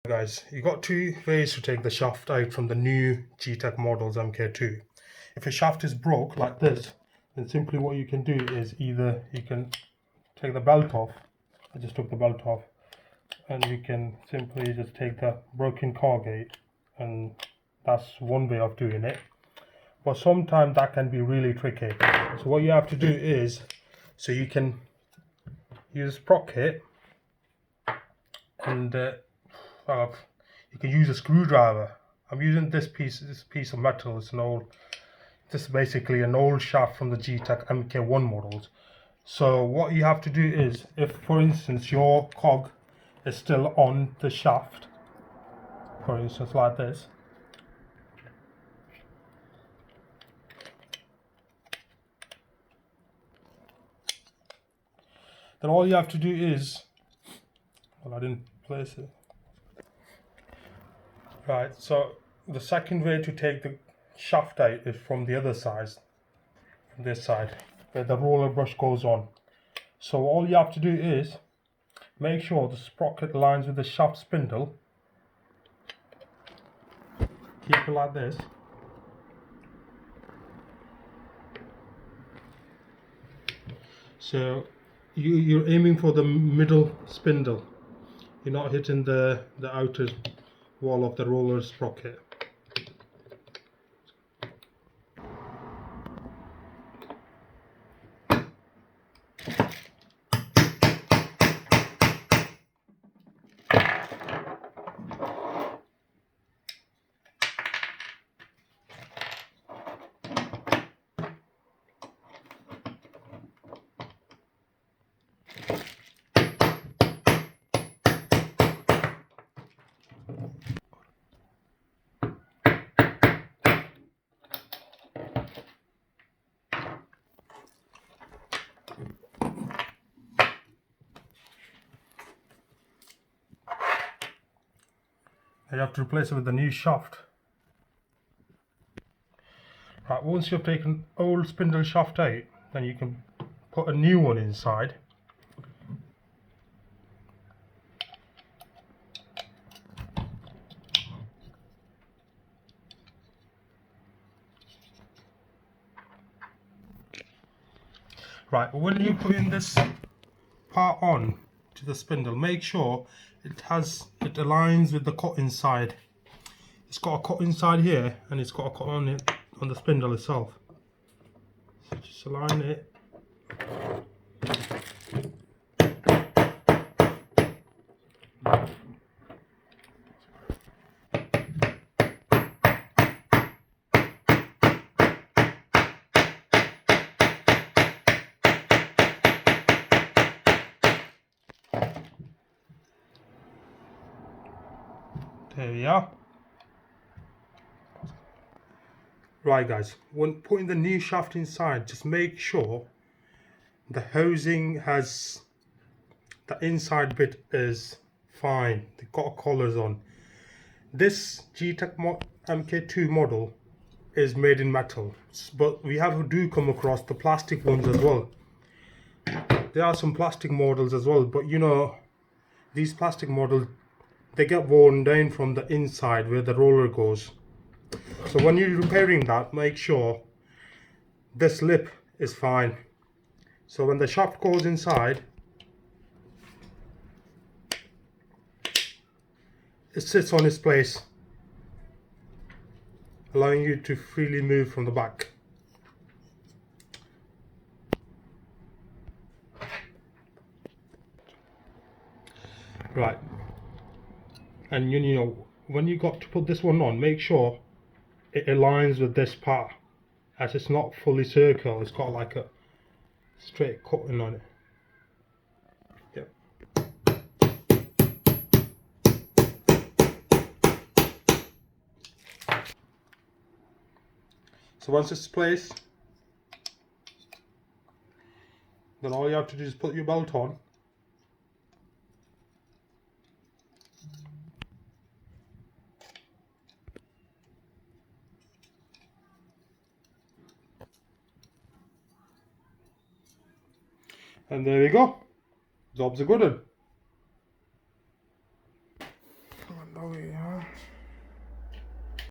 Guys, you got two ways to take the shaft out from the new Gtech models MK2. If a shaft is broke like this, then simply what you can do is either you can take the belt off. I just took the belt off, and you can simply just take the broken car gate, and that's one way of doing it. But sometimes that can be really tricky. So what you have to do is, so you can use a sprocket and you can use a screwdriver. I'm using this piece of metal. This is basically an old shaft from the Gtech MK1 models. So what you have to do is, if for instance your cog is still on the shaft, for instance like this, then all you have to do is, well, I didn't place it. Right, so the second way to take the shaft out is from the other side, from this side, where the roller brush goes on. So all you have to do is make sure the sprocket aligns with the shaft spindle. Keep it like this. So you're aiming for the middle spindle. You're not hitting the outer wall of the roller sprocket. You have to replace it with the new shaft. Right, once you've taken old spindle shaft out, then you can put a new one inside. Right, when you put in this part on to the spindle, make sure it aligns with the cut inside. It's got a cut inside here, and it's got a cut on it on the spindle itself. So just align it. There we are. Right guys, when putting the new shaft inside, just make sure the housing has, the inside bit is fine. They've got collars on. This Gtech MK2 model is made in metal, but we do come across the plastic ones as well. There are some plastic models as well, but you know, these plastic models, they get worn down from the inside where the roller goes. So when you're repairing that, make sure this lip is fine. So when the shaft goes inside, it sits on its place, allowing you to freely move from the back. Right, and you know, when you got to put this one on, make sure it aligns with this part, as it's not fully circular. It's got like a straight cutting on it. Yep. So once it's placed, then all you have to do is put your belt on. And there you go. Job's a good one.